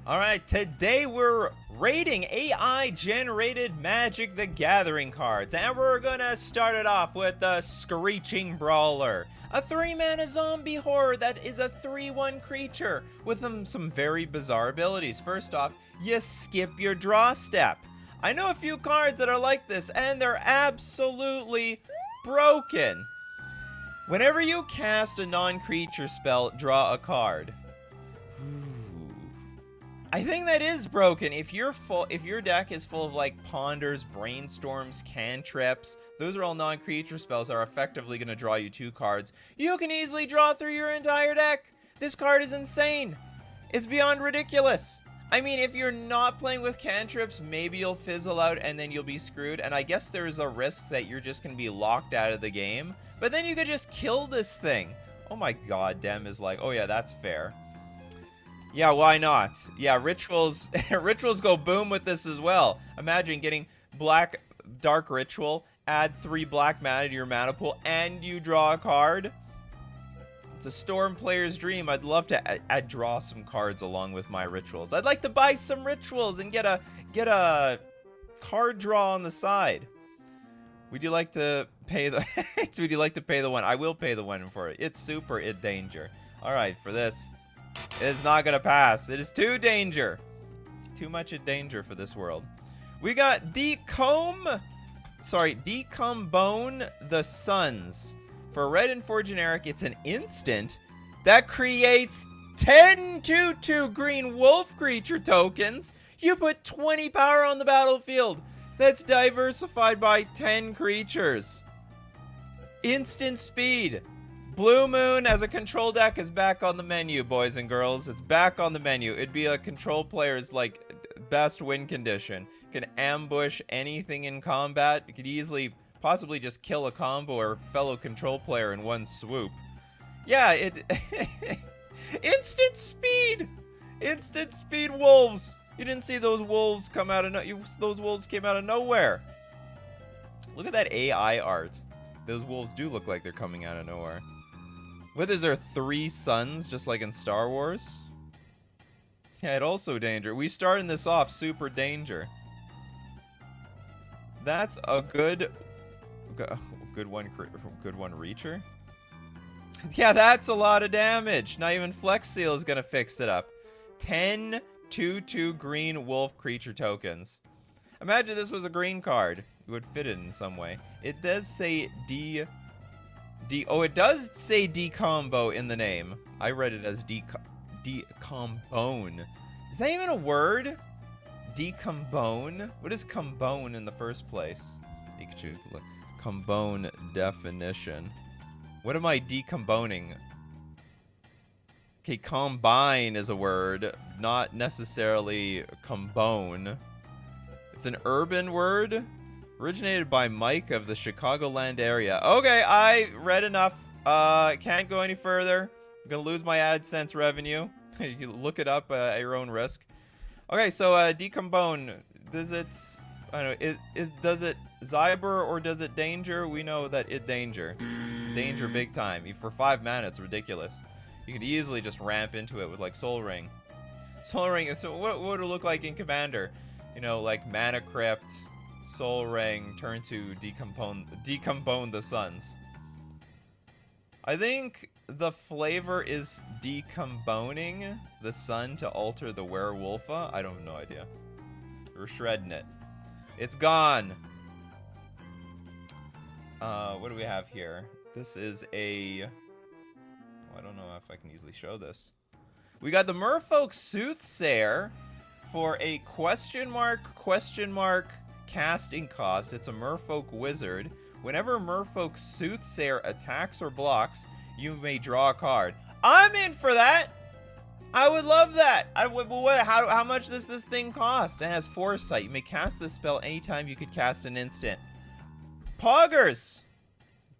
Alright, today we're rating AI-generated Magic the Gathering cards, and we're gonna start it off with the Screeching Brawler, a 3-mana zombie horror that is a 3/1 creature with some very bizarre abilities. First off, you skip your draw step. I know a few cards that are like this, and they're absolutely broken. Whenever you cast a non-creature spell, draw a card. I think that is broken. If your deck is full of like ponders, brainstorms, cantrips, those are all non-creature spells that are effectively going to draw you 2 cards. You can easily draw through your entire deck. This card is insane. It's beyond ridiculous. I mean, if you're not playing with cantrips, maybe you'll fizzle out and then you'll be screwed. And I guess there's a risk that you're just going to be locked out of the game. But then you could just kill this thing. Oh my god, Dem is like, oh yeah, that's fair. Yeah, why not? Yeah, rituals rituals go boom with this as well. Imagine getting dark ritual, add 3 black mana to your mana pool, and you draw a card. It's a Storm player's dream. I'd love to draw some cards along with my rituals. I'd like to buy some rituals and get a card draw on the side. Would you like to pay the Would you like to pay the one? I will pay the one for it. It's super danger. All right, for this. It's not gonna pass. It is too danger. Too much danger for this world. We got Decombone the Suns. For red and 4 generic, it's an instant that creates 10 2/2 green wolf creature tokens. You put 20 power on the battlefield. That's diversified by 10 creatures. Instant speed. Blue Moon as a control deck is back on the menu, boys and girls. It's back on the menu. It'd be a control player's like best win condition. Can ambush anything in combat. You could easily, possibly just kill a combo or fellow control player in one swoop. Yeah, instant speed. Instant speed wolves. You didn't see those wolves come out of those wolves came out of nowhere. Look at that AI art. Those wolves do look like they're coming out of nowhere. What is there 3 suns, just like in Star Wars? Yeah, it also danger. We starting this off super danger. That's a good one reacher. Yeah, that's a lot of damage. Not even Flex Seal is gonna fix it up. 10 2/2 green wolf creature tokens. Imagine this was a green card. It would fit it in some way. It does say it does say Decombo in the name. I read it as Decombone. Is that even a word? Decombone? What is combone in the first place? Nikachu, combone definition. What am I decomboning? Okay, combine is a word, not necessarily combone. It's an urban word. Originated by Mike of the Chicagoland area. Okay, I read enough. Can't go any further. I'm gonna lose my AdSense revenue. You can look it up at your own risk. Okay, so Decombone. Does it? I don't know. Does it Zyber or does it danger? We know that it danger. Danger big time. For 5 mana, it's ridiculous. You could easily just ramp into it with like Soul Ring. Soul Ring. So what would it look like in Commander? You know, like Mana Crypt. Soul Ring, turn to Decombone the Suns. I think the flavor is decomboning the sun to alter the werewolfa. I don't have no idea. We're shredding it. It's gone. What do we have here? This is I don't know if I can easily show this. We got the Merfolk Soothsayer for a question mark casting cost. It's a Merfolk wizard. Whenever Merfolk Soothsayer attacks or blocks, you may draw a card. I'm in for that. I would love that. How much does this thing cost? It has foresight. You may cast this spell anytime you could cast an instant. Poggers.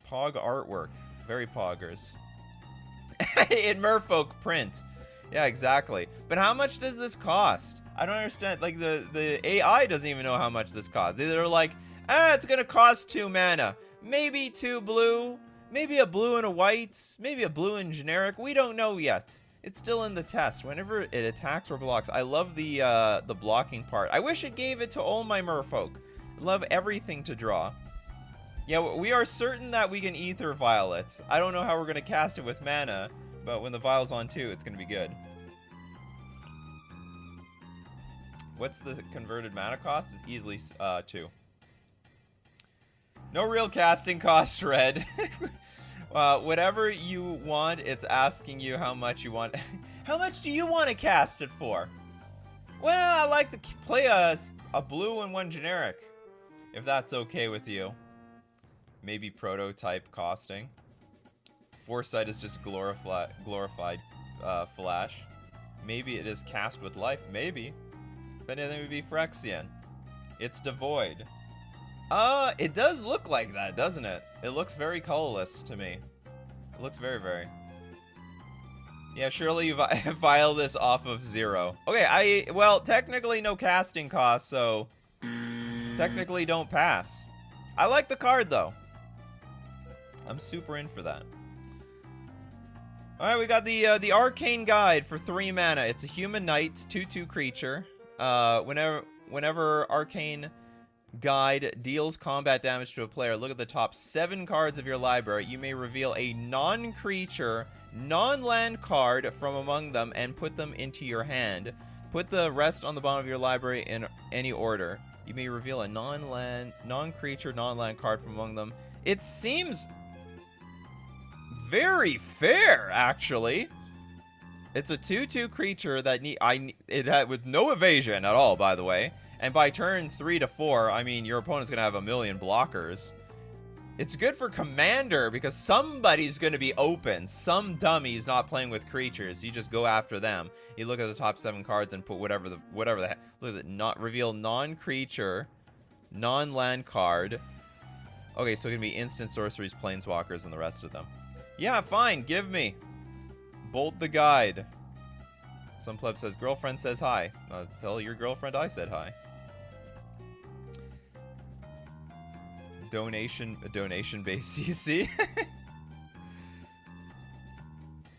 Pog artwork. Very poggers. In Merfolk print. Yeah, exactly. But how much does this cost? I don't understand. Like, the AI doesn't even know how much this costs. They're like, it's gonna cost 2 mana. Maybe 2 blue. Maybe a blue and a white. Maybe a blue and generic. We don't know yet. it's still in the test. Whenever it attacks or blocks, I love the blocking part. I wish it gave it to all my Merfolk. I love everything to draw. Yeah, we are certain that we can Ether Violet. I don't know how we're going to cast it with mana, but when the Vial's on too, it's going to be good. What's the converted mana cost? It's easily 2. No real casting cost, Red. Whatever you want, it's asking you how much you want. How much do you want to cast it for? Well, I like to play a blue and 1 generic, if that's okay with you. Maybe prototype costing. Foresight is just glorified flash. Maybe it is cast with life. Maybe. Then it would be Phyrexian. It's devoid. It does look like that, doesn't it? It looks very colorless to me. It looks very, very. Yeah, surely you file this off of 0. Okay, well, technically no casting cost, so technically don't pass. I like the card, though. I'm super in for that. Alright, we got the Arcane Guide for 3 mana. It's a human knight, 2/2 creature. Whenever Arcane Guide deals combat damage to a player, look at the top 7 cards of your library. You may reveal a non-creature, non-land card from among them and put them into your hand. Put the rest on the bottom of your library in any order. You may reveal a non-land, non-creature, non-land card from among them. It seems very fair, actually. It's a 2/2 creature that with no evasion at all, by the way. And by turn 3 to 4, I mean, your opponent's gonna have a million blockers. It's good for commander because somebody's gonna be open. Some dummy's not playing with creatures. You just go after them. You look at the top 7 cards and put whatever the heck. Look at it. Not reveal non-creature, non-land card. Okay, so it can be instant sorceries, planeswalkers, and the rest of them. Yeah, fine. Give me. Bolt the guide. Some pleb says, girlfriend says hi. Tell your girlfriend I said hi. Donation-based CC.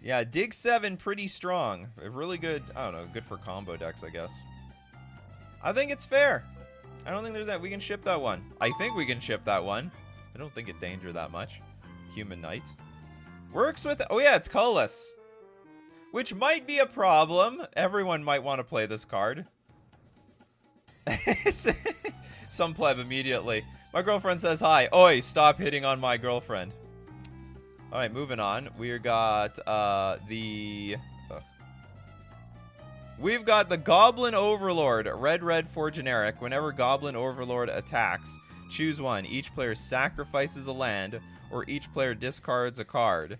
Yeah, Dig 7, pretty strong. Really good, I don't know, good for combo decks, I guess. I think it's fair. I don't think there's that. We can ship that one. I think we can ship that one. I don't think it danger that much. Human Knight. Works with... Oh, yeah, it's colorless. Which might be a problem. Everyone might want to play this card. Some pleb immediately. My girlfriend says hi. Oi, stop hitting on my girlfriend. Alright, moving on. We've got We've got the Goblin Overlord. Red for generic. Whenever Goblin Overlord attacks, choose one. Each player sacrifices a land, or each player discards a card.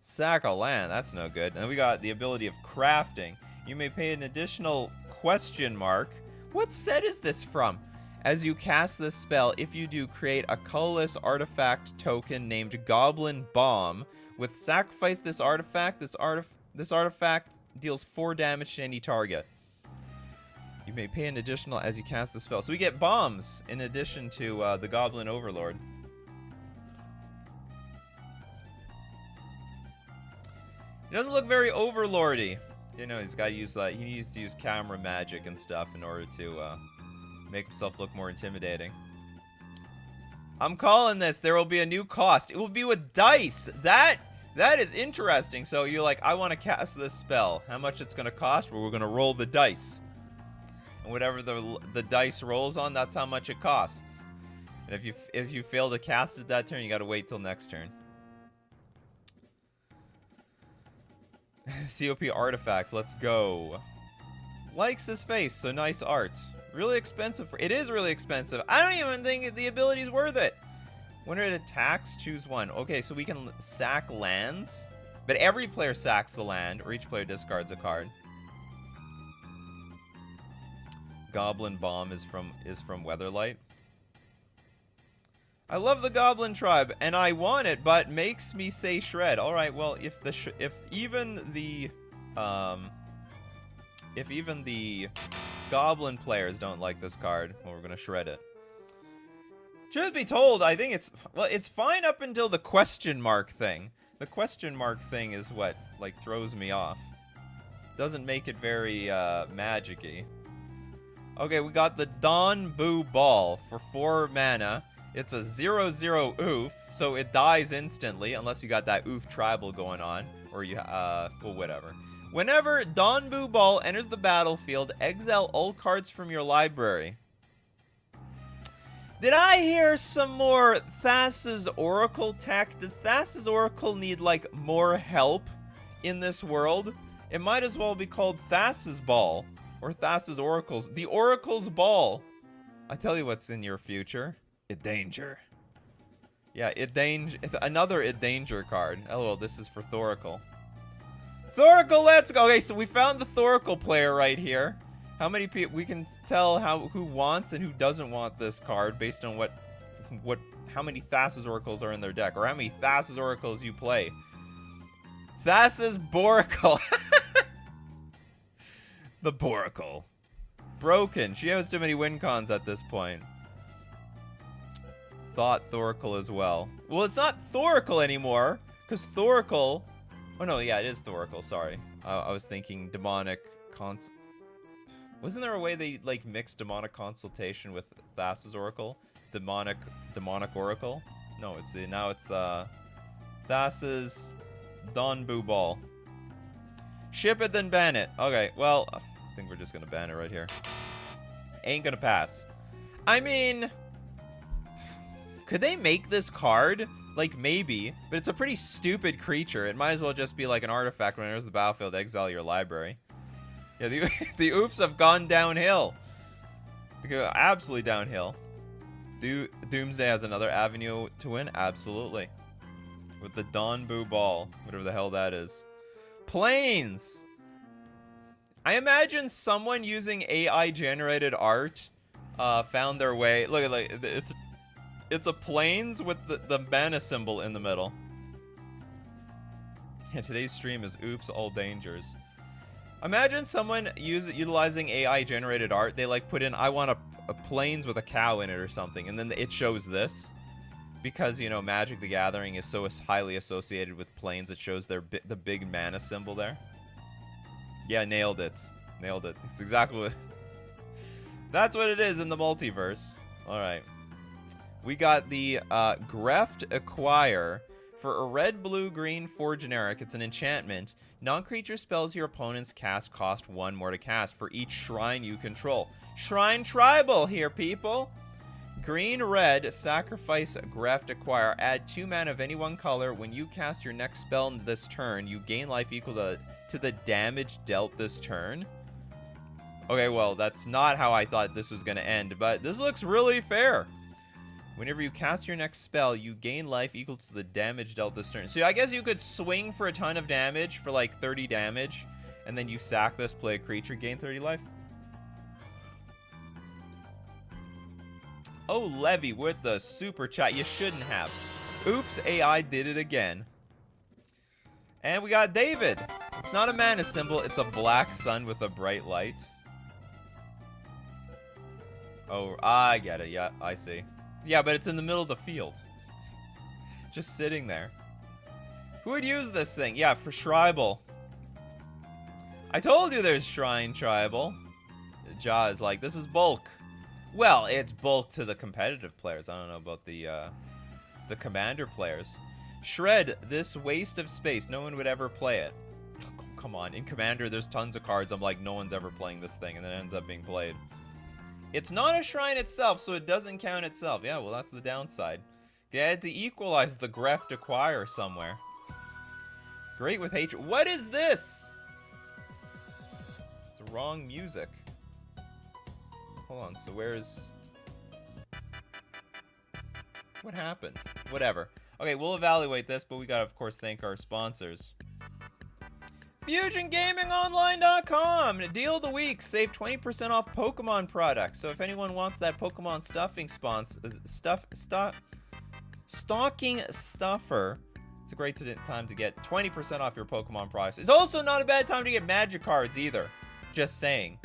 Sack a land, that's no good. And we got the ability of crafting. You may pay an additional question mark. What set is this from? As you cast this spell, if you do, create a colorless artifact token named Goblin Bomb. With sacrifice this artifact, this artifact deals 4 damage to any target. You may pay an additional as you cast the spell. So we get bombs in addition to the Goblin Overlord. He doesn't look very overlordy. You know, he's got to use he needs to use camera magic and stuff in order to make himself look more intimidating. I'm calling this. There will be a new cost. It will be with dice. That is interesting. So you're like, I want to cast this spell. How much it's going to cost? Well, we're going to roll the dice. And whatever the dice rolls on, that's how much it costs. And if you fail to cast it that turn, you got to wait till next turn. COP artifacts, let's go. Likes his face, so nice art. Really expensive. It is really expensive. I don't even think the ability's worth it. When it attacks, choose one. Okay, so we can sack lands, but every player sacks the land, or each player discards a card. Goblin Bomb is from Weatherlight. I love the Goblin tribe, and I want it, but makes me say shred. All right, well, if even the Goblin players don't like this card, well, we're gonna shred it. Truth be told, I think it's fine up until the question mark thing. The question mark thing is what like throws me off. Doesn't make it very magic-y. Okay, we got the Dawnbu Ball for 4 mana. It's a 0/0 oof, so it dies instantly unless you got that oof tribal going on. Or you, well, whatever. Whenever Dawnbu Ball enters the battlefield, exile all cards from your library. Did I hear some more Thassa's Oracle tech? Does Thassa's Oracle need, like, more help in this world? It might as well be called Thassa's Ball. Or Thassa's Oracles. The Oracle's Ball. I tell you what's in your future. Danger. Yeah, another Danger card. LOL, this is for Thoracle. Thoracle, let's go! Okay, so we found the Thoracle player right here. How many people... We can tell who wants and who doesn't want this card based on how many Thassa's Oracles are in their deck. Or how many Thassa's Oracles you play. Thassa's Boracle. The Boracle. Broken. She has too many win cons at this point. Thought Thoracle as well. Well, it's not Thoracle anymore, because Thoracle... Oh, no, yeah, it is Thoracle, sorry. I was thinking Demonic Wasn't there a way they, like, mixed Demonic Consultation with Thassa's Oracle? Demonic Oracle? No, now it's Thassa's Dawnbu Ball. Ship it, then ban it. Okay, well, I think we're just gonna ban it right here. Ain't gonna pass. I mean... Could they make this card? Like, maybe. But it's a pretty stupid creature. It might as well just be like an artifact when it enters the battlefield, exile your library. Yeah, the oofs have gone downhill. They go absolutely downhill. Doomsday has another avenue to win? Absolutely. With the Dawnbu Ball. Whatever the hell that is. Planes! I imagine someone using AI-generated art found their way... Look at it's a planes with the mana symbol in the middle. And today's stream is oops all dangers. Imagine someone utilizing AI-generated art. They like put in, I want a planes with a cow in it or something, and then it shows this. Because, you know, Magic the Gathering is so highly associated with planes, it shows the big mana symbol there. Yeah, nailed it. Nailed it. It's exactly what... That's what it is in the multiverse. Alright. We got the Graft Acquire. For a red, blue, green, 4 generic, it's an enchantment. Non-creature spells your opponents cast cost 1 more to cast for each shrine you control. Shrine Tribal here, people! Green, red, sacrifice Graft Acquire. Add 2 mana of any one color. When you cast your next spell this turn, you gain life equal to the damage dealt this turn. Okay, well, that's not how I thought this was going to end, but this looks really fair. Whenever you cast your next spell, you gain life equal to the damage dealt this turn. So I guess you could swing for a ton of damage for like 30 damage, and then you sack this, play a creature, gain 30 life. Oh, Levy with the super chat. You shouldn't have. Oops, AI did it again. And we got David. It's not a mana symbol. It's a black sun with a bright light. Oh, I get it. Yeah, I see. Yeah, but it's in the middle of the field. Just sitting there. Who would use this thing? Yeah, for Tribal. I told you there's Shrine Tribal. Ja is like, this is bulk. Well, it's bulk to the competitive players. I don't know about the commander players. Shred this waste of space. No one would ever play it. Oh, come on. In Commander, there's tons of cards. I'm like, no one's ever playing this thing, and then it ends up being played. It's not a shrine itself, so it doesn't count itself. Yeah, well, that's the downside. They had to equalize the Graft Acquire somewhere. Great with hatred. What is this? It's the wrong music. Hold on, so where's... What happened? Whatever. Okay, we'll evaluate this, but we gotta, of course, thank our sponsors. FusionGamingOnline.com! Deal of the week. Save 20% off Pokemon products. So if anyone wants that Pokemon stuffing stocking stuffer, it's a great time to get 20% off your Pokemon products. It's also not a bad time to get Magic cards either. Just saying.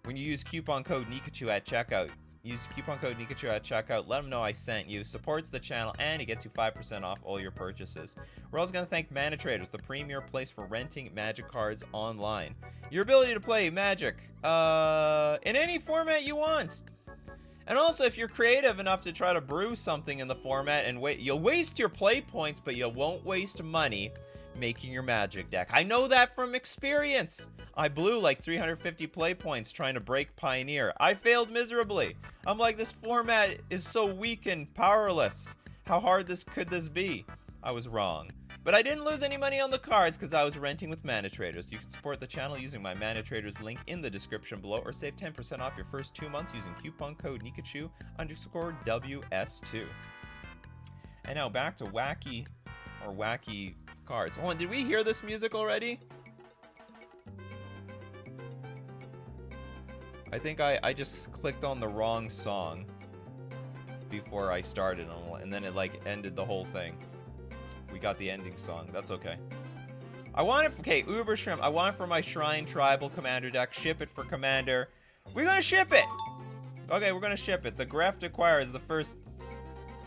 When you use coupon code Nikachu at checkout, use coupon code Nikachu at checkout. Let them know I sent you. Supports the channel, and it gets you 5% off all your purchases. We're also going to thank Mana Traders, the premier place for renting Magic cards online. Your ability to play Magic in any format you want. And also, if you're creative enough to try to brew something in the format and you'll waste your play points, but you won't waste money making your Magic deck. I know that from experience. I blew like 350 play points trying to break Pioneer. I failed miserably. I'm like, this format is so weak and powerless. How hard could this be? I was wrong. But I didn't lose any money on the cards because I was renting with Mana Traders. You can support the channel using my Mana Traders link in the description below, or save 10% off your first 2 months using coupon code Nikachu_WS2. And now back to wacky cards. Hold on, did we hear this music already? I think I just clicked on the wrong song before I started, and then it like ended the whole thing. We got the ending song. That's okay. I want it. Okay, Uber Shrimp. I want it for my Shrine Tribal Commander deck. Ship it for Commander. We're gonna ship it. Okay, we're gonna ship it. The Graft Acquire is the first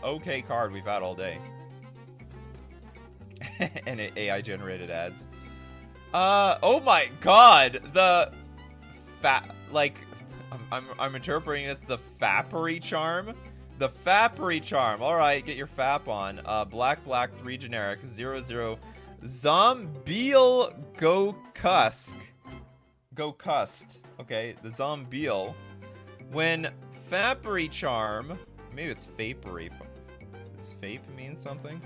okay card we've had all day. And AI generated ads. Oh my God. The I'm interpreting this the Fapery charm. The Fapery charm. All right, get your Fap on. Black 3 generic 0/0 Zombiel Gokust. Okay, the Zombiel. When Fapery charm, maybe it's Fapery. Does Fape mean something?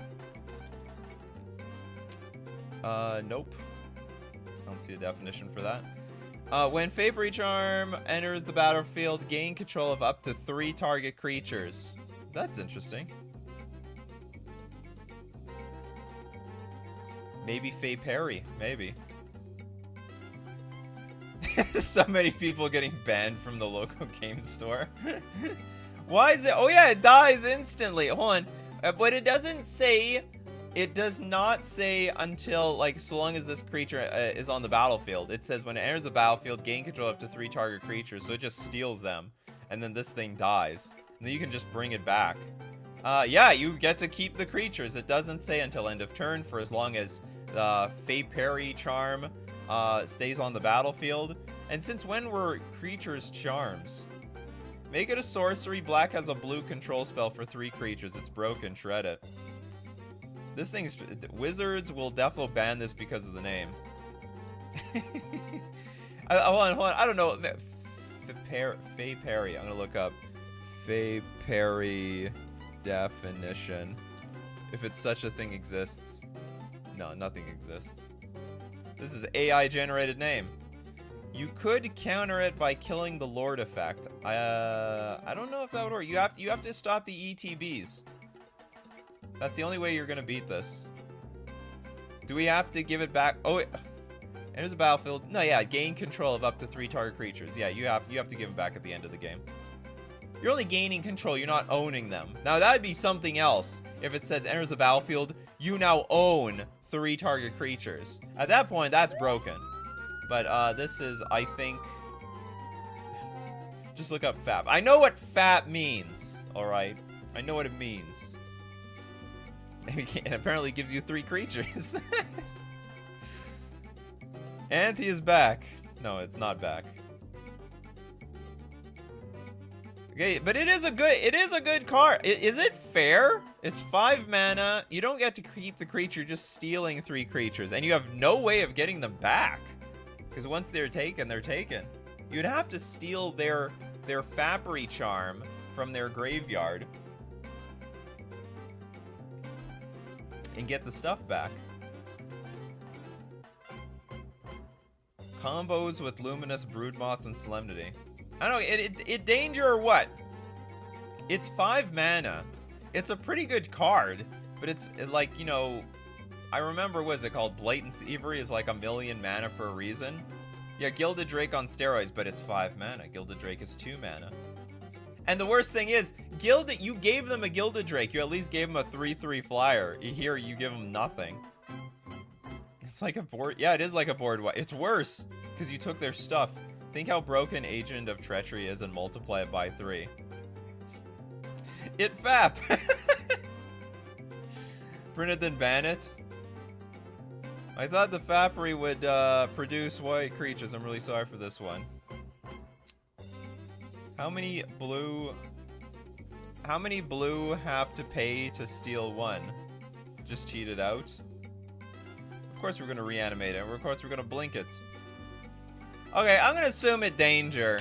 Nope. I don't see a definition for that. When Fapery Charm enters the battlefield, gain control of up to 3 target creatures. That's interesting. Maybe Fapery. Maybe. So many people getting banned from the local game store. Why is it? Oh yeah, it dies instantly. Hold on. But it doesn't say... It does not say until, like, so long as this creature is on the battlefield. It says when it enters the battlefield, gain control up to 3 target creatures. So it just steals them. And then this thing dies. And then you can just bring it back. Yeah, you get to keep the creatures. It doesn't say until end of turn for as long as the Fapery charm stays on the battlefield. And since when were creatures charms? Make it a sorcery. Black has a blue control spell for 3 creatures. It's broken. Shred it. This thing's... Wizards will definitely ban this because of the name. Hold on. I don't know. Fapery. I'm going to look up Fapery definition. If it's such a thing exists. No, nothing exists. This is AI generated name. You could counter it by killing the Lord effect. I don't know if that would work. You have to stop the ETBs. That's the only way you're gonna beat this. Do we have to give it back? Oh, enters a battlefield. No, yeah, gain control of up to 3 target creatures. Yeah, you have to give them back at the end of the game. You're only gaining control. You're not owning them. Now that'd be something else. If it says enters the battlefield, you now own 3 target creatures. At that point, that's broken. But this is, I think. Just look up Fap. I know what Fap means. All right, I know what it means. And apparently gives you 3 creatures. Auntie is back. No, it's not back. Okay, but it is a good card. Is it fair? It's 5 mana. You don't get to keep the creature, just stealing 3 creatures, and you have no way of getting them back. Because once they're taken, they're taken. You'd have to steal their Fapery charm from their graveyard and get the stuff back. Combos with Luminous, Broodmoth, and Solemnity. I don't know, it danger or what? It's 5 mana. It's a pretty good card, but it's like, you know, I remember, what is it called? Blatant Thievery is like 1,000,000 mana for a reason. Yeah, Gilded Drake on steroids, but it's 5 mana. Gilded Drake is 2 mana. And the worst thing is, you gave them a Gilded Drake. You at least gave them a 3/3 flyer. Here, you give them nothing. It's like a board. Yeah, it is like a board. It's worse, because you took their stuff. Think how broken Agent of Treachery is and multiply it by 3. It Fap. Print it, then ban it. I thought the Fapery would produce white creatures. I'm really sorry for this one. How many blue have to pay to steal one? Just cheat it out. Of course we're gonna reanimate it. Of course we're gonna blink it. Okay, I'm gonna assume it danger.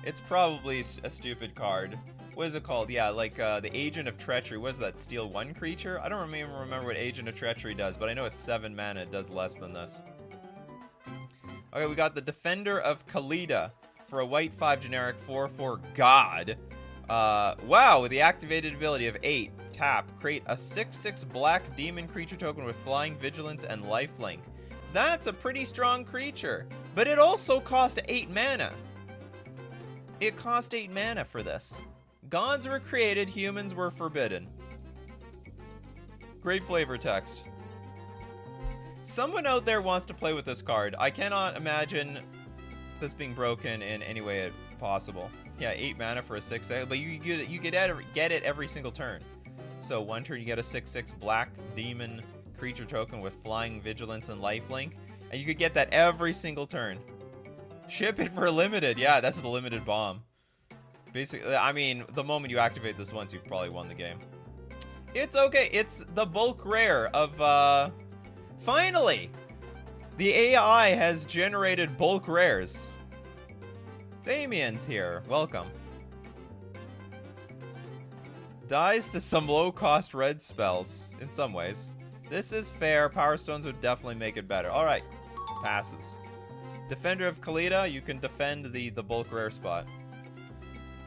It's probably a stupid card. What is it called? Yeah, like the Agent of Treachery. What is that? Steal one creature? I don't even remember what Agent of Treachery does, but I know it's 7 mana. It does less than this. Okay, we got the Defender of Kalida for a white 5 generic 4/4 god. Wow, with the activated ability of 8, tap, create a 6/6 black demon creature token with flying, vigilance, and lifelink. That's a pretty strong creature, but it also cost 8 mana. It cost 8 mana for this. Gods were created, humans were forbidden. Great flavor text. Someone out there wants to play with this card. I cannot imagine this being broken in any way possible. Yeah, 8 mana for a 6/6, but you get it every single turn. So one turn you get a 6/6 black demon creature token with flying, vigilance, and lifelink, and you could get that every single turn. Ship it for limited. Yeah, that's the limited bomb. Basically, I mean, the moment you activate this once, you've probably won the game. It's okay. It's the bulk rare of, finally! The AI has generated bulk rares. Damien's here. Welcome. Dies to some low-cost red spells, in some ways. This is fair. Power Stones would definitely make it better. Alright. Passes. Defender of Kalida, you can defend the bulk rare spot.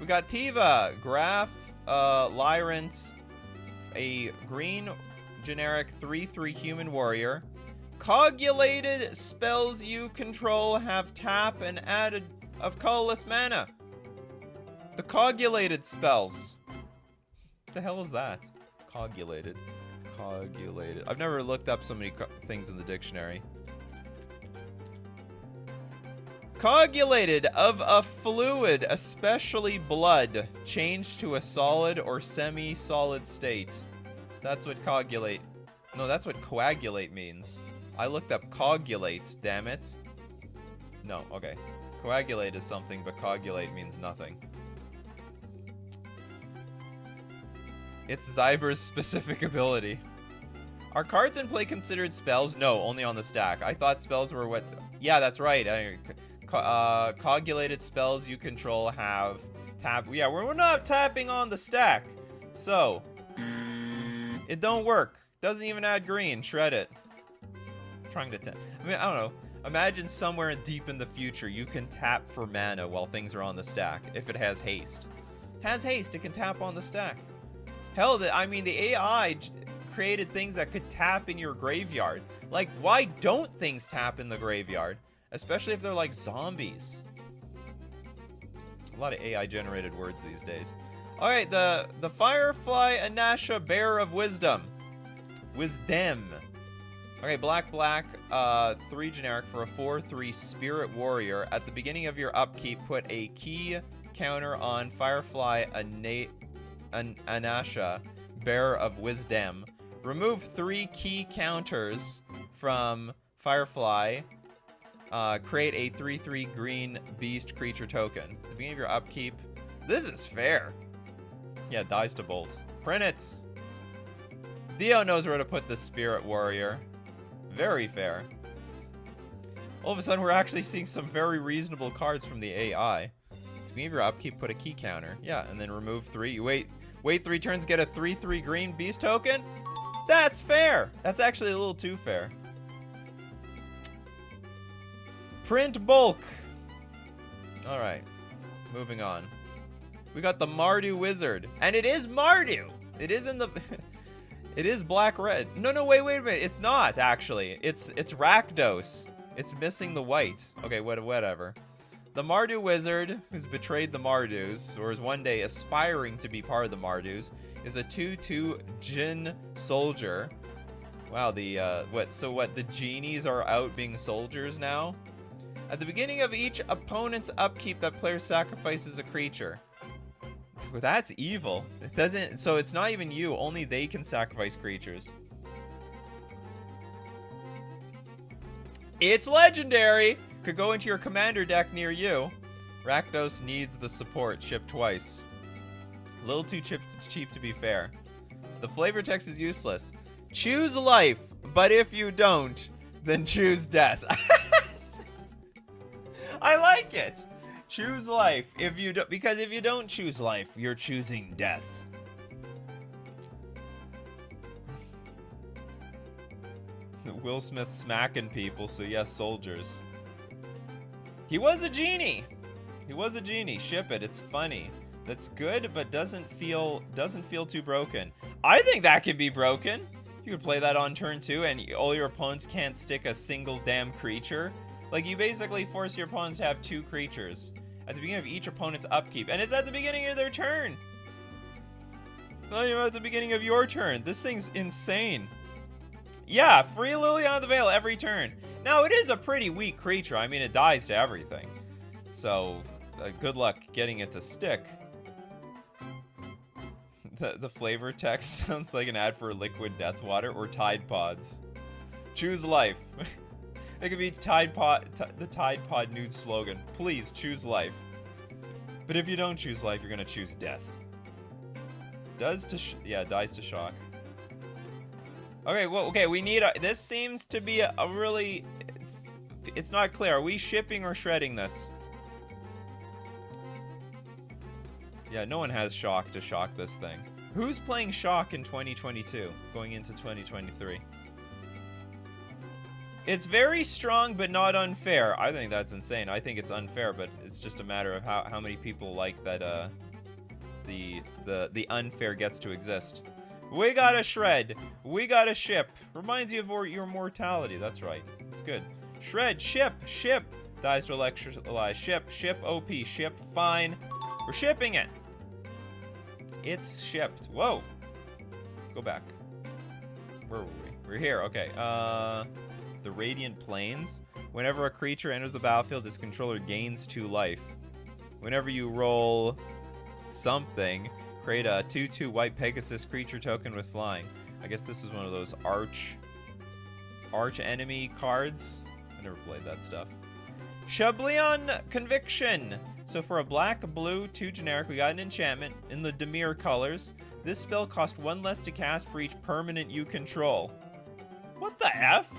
We got Tiva, Graf, lyrant, a green generic 3/3 human warrior. Cogulated spells you control have tap and added of colorless mana. The cogulated spells. What the hell is that? Cogulated. Cogulated. I've never looked up so many things in the dictionary. Cogulated of a fluid, especially blood, changed to a solid or semi-solid state. That's what cogulate. No, that's what coagulate means. I looked up cogulate, damn it. No, okay. Coagulate is something, but cogulate means nothing. It's Zyber's specific ability. Are cards in play considered spells? No, only on the stack. I thought spells were what... Yeah, that's right. Cogulated spells you control have tap. Yeah, we're not tapping on the stack. So, it don't work. Doesn't even add green. Shred it. I'm trying to tap. I mean, I don't know. Imagine somewhere deep in the future you can tap for mana while things are on the stack. If it has haste. Has haste, it can tap on the stack. Hell, I mean, the AI created things that could tap in your graveyard. Like, why don't things tap in the graveyard? Especially if they're like zombies. A lot of AI-generated words these days. Alright, the Firefly Anasha, Bearer of Wisdom. Wisdom. Okay, black, 3 generic for a 4/3 Spirit Warrior. At the beginning of your upkeep, put a key counter on Firefly Anasha, Bearer of Wisdom. Remove 3 key counters from Firefly. Create a 3/3 green beast creature token. At the beginning of your upkeep. This is fair. Yeah, dies to bolt. Print it. Theo knows where to put the Spirit Warrior. Very fair. All of a sudden, we're actually seeing some very reasonable cards from the AI. At the beginning of your upkeep, put a key counter. Yeah, and then remove 3. You wait 3 turns, get a 3/3 green beast token? That's fair. That's actually a little too fair. Print bulk. All right, moving on. We got the Mardu Wizard, and it is Mardu. It is in the. It is black red. No, wait a minute. It's not actually. It's Rakdos. It's missing the white. Okay, whatever. The Mardu Wizard, who's betrayed the Mardus, or is one day aspiring to be part of the Mardus, is a 2/2 Djinn soldier. Wow, the genies are out being soldiers now? At the beginning of each opponent's upkeep, that player sacrifices a creature. Well, that's evil. It doesn't. So it's not even you. Only they can sacrifice creatures. It's legendary. Could go into your commander deck near you. Rakdos needs the support. Ship twice. A little too cheap to be fair. The flavor text is useless. Choose life, but if you don't, then choose death. I like it. Choose life if you don't, because if you don't choose life, you're choosing death. Will Smith smacking people, so yes, soldiers. He was a genie. He was a genie. Ship it. It's funny. That's good, but doesn't feel too broken. I think that can be broken. You could play that on turn 2, and all your opponents can't stick a single damn creature. Like, you basically force your opponents to have 2 creatures at the beginning of each opponent's upkeep, and it's at the beginning of their turn. Not even at the beginning of your turn. This thing's insane. Yeah, free Liliana the Veil every turn. Now, it is a pretty weak creature. I mean, it dies to everything. So, good luck getting it to stick. The flavor text sounds like an ad for liquid death water or Tide Pods. Choose life. It could be the Tide Pod nude slogan. Please choose life. But if you don't choose life, you're gonna choose death. Dies to shock. Okay, well, okay, we need this seems to be a really, it's not clear. Are we shipping or shredding this? Yeah, no one has shock to shock this thing. Who's playing shock in 2022, going into 2023? It's very strong, but not unfair. I think that's insane. I think it's unfair, but it's just a matter of how many people like that. The unfair gets to exist. We got a shred. We got a ship. Reminds you of your mortality. That's right. It's good. Shred. Ship. Dies to electrolyze. Ship. OP. Ship. Fine. We're shipping it. It's shipped. Whoa. Go back. Where were we? We're here. Okay. The Radiant Plains. Whenever a creature enters the battlefield, its controller gains 2 life. Whenever you roll something, create a 2/2 white Pegasus creature token with flying. I guess this is one of those arch enemy cards. I never played that stuff. Shableon Conviction. So for a black, blue, 2 generic, we got an enchantment in the Dimir colors. This spell costs 1 less to cast for each permanent you control. What the F?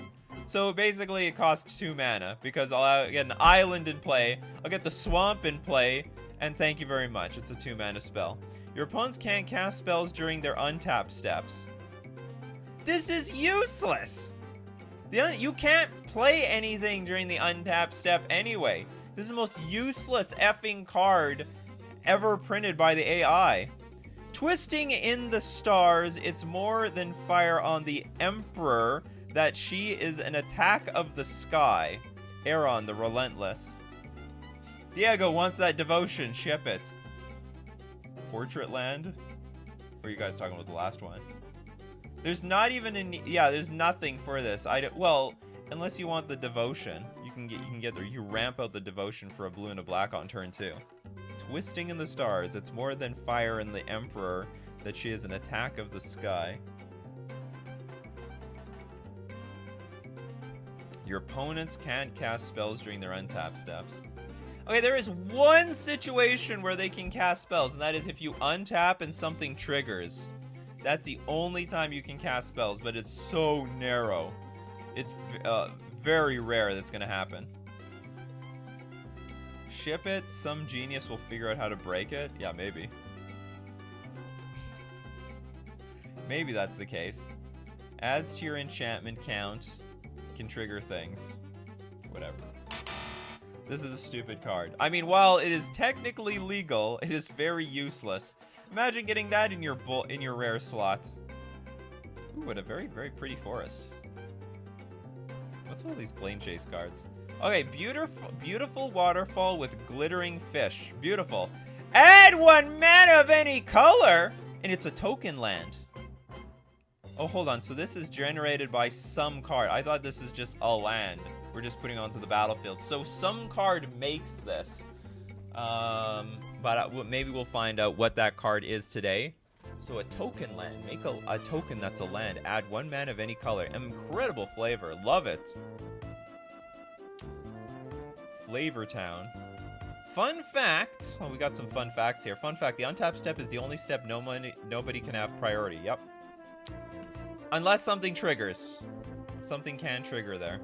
So basically it costs 2 mana because I'll get an island in play, I'll get the swamp in play, and thank you very much. It's a 2 mana spell. Your opponents can't cast spells during their untapped steps. This is useless! You can't play anything during the untapped step anyway. This is the most useless effing card ever printed by the AI. Twisting in the stars, it's more than fire on the Emperor that she is an attack of the sky. Aeron the Relentless. Diego wants that devotion. Ship it. Portrait Land? Or are you guys talking about the last one? There's not even there's nothing for this. Well, unless you want the devotion, you can get there. You ramp out the devotion for a blue and a black on turn 2. Twisting in the stars. It's more than fire in the Emperor that she is an attack of the sky. Your opponents can't cast spells during their untap steps. Okay, there is one situation where they can cast spells, and that is if you untap and something triggers. That's the only time you can cast spells, but it's so narrow. It's very rare that's going to happen. Ship it, some genius will figure out how to break it. Yeah, maybe. Maybe that's the case. Adds to your enchantment count. Can trigger things. Whatever. This is a stupid card. I mean, while it is technically legal, it is very useless. Imagine getting that in your rare slot. Ooh, what a very, very pretty forest. What's all these plane chase cards? Okay, beautiful waterfall with glittering fish. Beautiful. Add 1 mana of any color, and it's a token land. Oh, hold on. So this is generated by some card. I thought this is just a land we're just putting onto the battlefield. So some card makes this. But maybe we'll find out what that card is today. So a token land. Make a token that's a land. Add 1 mana of any color. Incredible flavor. Love it. Flavor Town. Fun fact. Oh, we got some fun facts here. Fun fact. The untap step is the only step nobody can have priority. Yep. Unless something triggers. Something can trigger there.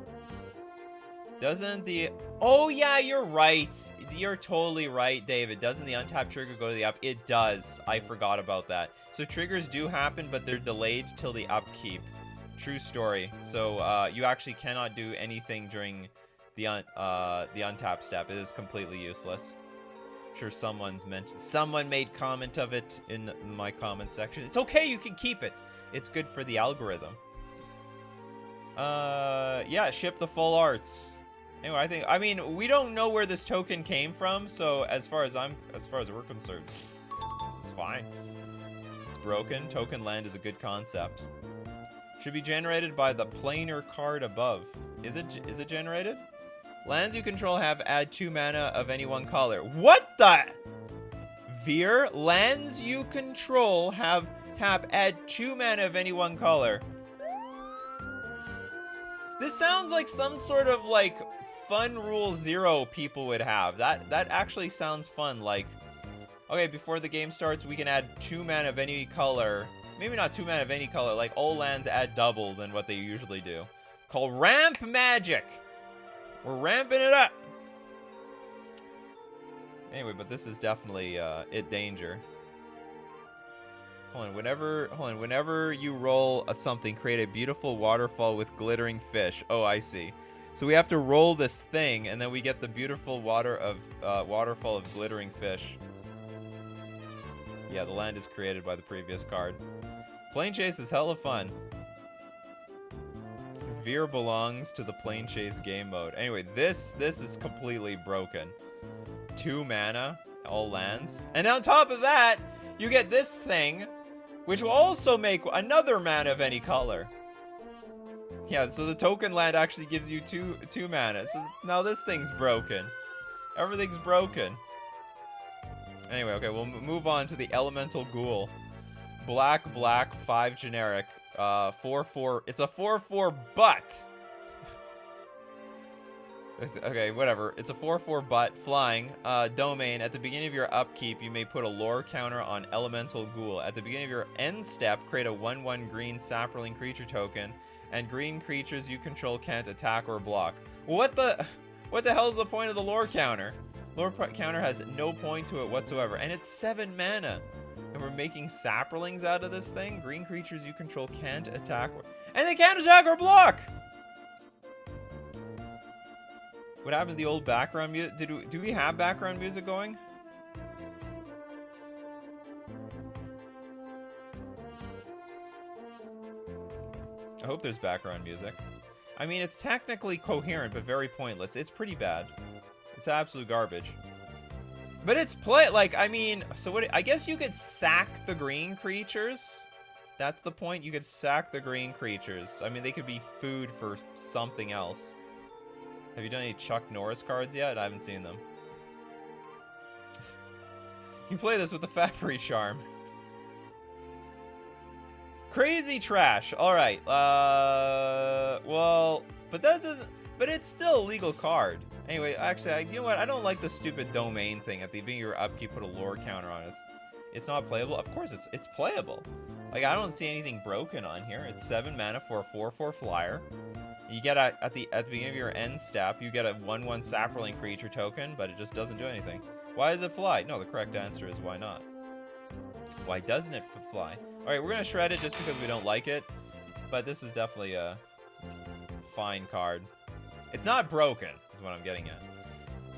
Doesn't the... Oh, yeah, you're right. You're totally right, David. Doesn't the untap trigger go to the up? It does. I forgot about that. So triggers do happen, but they're delayed till the upkeep. True story. So you actually cannot do anything during the untap step. It is completely useless. I'm sure someone made comment of it in my comment section. It's okay. You can keep it. It's good for the algorithm. Yeah, ship the full arts. Anyway, I mean, we don't know where this token came from, so as far as we're concerned, this is fine. It's broken. Token land is a good concept. Should be generated by the planar card above. Is it generated? Lands you control have add 2 mana of any one color. What the? Veer, lands you control have tap add 2 mana of any one color. This sounds like some sort of like fun rule 0 people would have. That actually sounds fun. Like, okay, before the game starts, we can add 2 mana of any color. Maybe not 2 mana of any color. Like all lands add double than what they usually do. Called ramp magic. We're ramping it up. Anyway, but this is definitely it danger. Hold on, whenever you roll a something, create a beautiful waterfall with glittering fish. Oh, I see. So we have to roll this thing, and then we get the beautiful waterfall of glittering fish. Yeah, the land is created by the previous card. Plane chase is hella fun. Veer belongs to the plane chase game mode. Anyway, this is completely broken. 2 mana, all lands. And on top of that, you get this thing, which will also make another mana of any color. Yeah, so the token land actually gives you two mana. So now this thing's broken. Everything's broken. Anyway, okay, we'll move on to the elemental ghoul. Black, 5 generic. 4/4. It's a 4/4 but. Okay, whatever. It's a 4/4 but flying. Domain. At the beginning of your upkeep, you may put a lore counter on elemental ghoul. At the beginning of your end step, create a 1/1 green sapling creature token, and green creatures you control can't attack or block. What the hell is the point of the lore counter? Lore counter has no point to it whatsoever, and it's 7 mana. And we're making saplings out of this thing. Green creatures you control can't attack, and they can't attack or block. What happened to the old background music? Do we have background music going? I hope there's background music. I mean, it's technically coherent, but very pointless. It's pretty bad. It's absolute garbage. But it's I mean, so what? I guess you could sack the green creatures. That's the point. You could sack the green creatures. I mean, they could be food for something else. Have you done any Chuck Norris cards yet? I haven't seen them. You can play this with the Fapery charm. Crazy trash. All right. Well, but that doesn't. But it's still a legal card. Anyway, actually, you know what? I don't like the stupid domain thing. At the beginning of your upkeep, put a lore counter on it. It's not playable. Of course, it's playable. Like, I don't see anything broken on here. It's 7 mana for a 4/4 flyer. You get at the beginning of your end step, you get a 1/1 sapling creature token, but it just doesn't do anything. Why does it fly? No, the correct answer is why not. Why doesn't it fly? All right, we're gonna shred it just because we don't like it, but this is definitely a fine card. It's not broken, is what I'm getting at.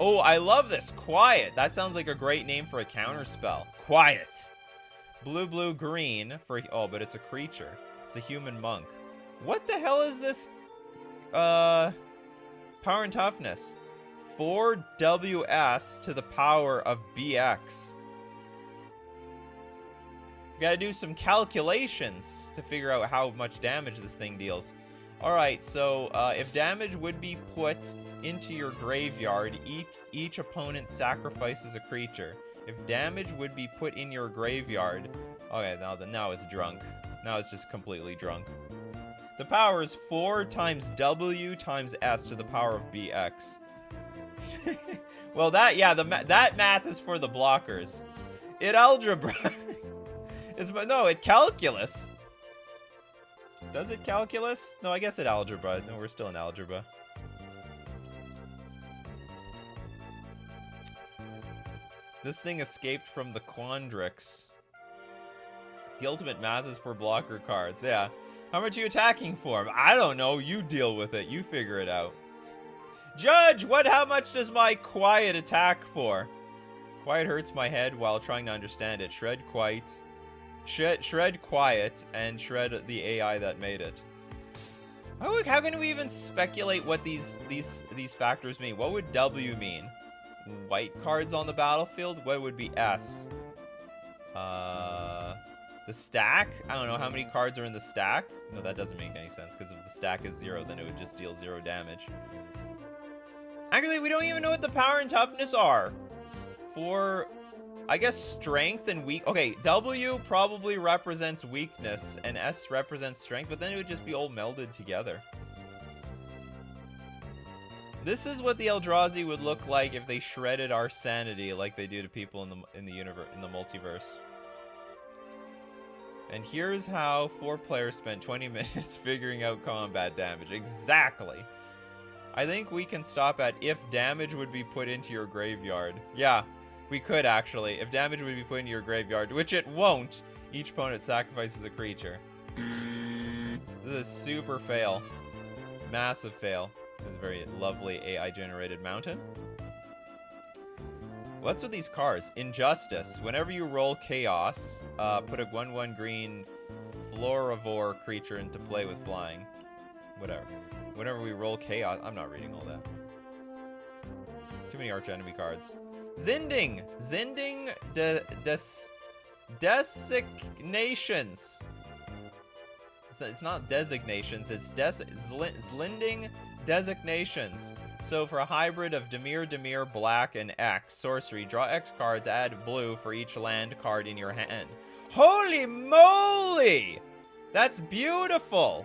Oh, I love this. Quiet. That sounds like a great name for a counter spell. Quiet. Blue, green for... Oh, but it's a creature. It's a human monk. What the hell is this? Power and toughness. 4 WS to the power of BX. We gotta do some calculations to figure out how much damage this thing deals. Alright, so if damage would be put into your graveyard, each opponent sacrifices a creature. If damage would be put in your graveyard. Okay, now it's drunk. Now it's just completely drunk. The power is 4 times W times S to the power of BX. Well, that math is for the blockers. It algebra. No, it calculus. Does it calculus? No, I guess it algebra. No, we're still in algebra. This thing escaped from the Quandrix. The ultimate math is for blocker cards. Yeah. How much are you attacking for? I don't know. You deal with it. You figure it out. Judge, how much does my quiet attack for? Quiet hurts my head while trying to understand it. Shred quiet, and shred the AI that made it. How can we even speculate what these factors mean? What would W mean? White cards on the battlefield? What would be S? The stack? I don't know how many cards are in the stack. No, that doesn't make any sense, because if the stack is 0, then it would just deal 0 damage. Actually, we don't even know what the power and toughness are. For, I guess, strength and weak. Okay, W probably represents weakness, and S represents strength, but then it would just be all melded together. This is what the Eldrazi would look like if they shredded our sanity like they do to people in the universe, in the multiverse. And here's how 4 players spent 20 minutes figuring out combat damage. Exactly. I think we can stop at if damage would be put into your graveyard. Yeah, we could actually. If damage would be put into your graveyard, which it won't, each opponent sacrifices a creature. This is a super fail. Massive fail. This is a very lovely AI-generated mountain. What's with these cards? Injustice. Whenever you roll Chaos, put a 1/1 green Floravore creature into play with flying. Whatever. Whenever we roll Chaos... I'm not reading all that. Too many arch-enemy cards. Zending! Zending designations. It's not designations, it's Zlending designations. So for a hybrid of Dimir, Black, and X, sorcery, draw X cards, add blue for each land card in your hand. Holy moly! That's beautiful!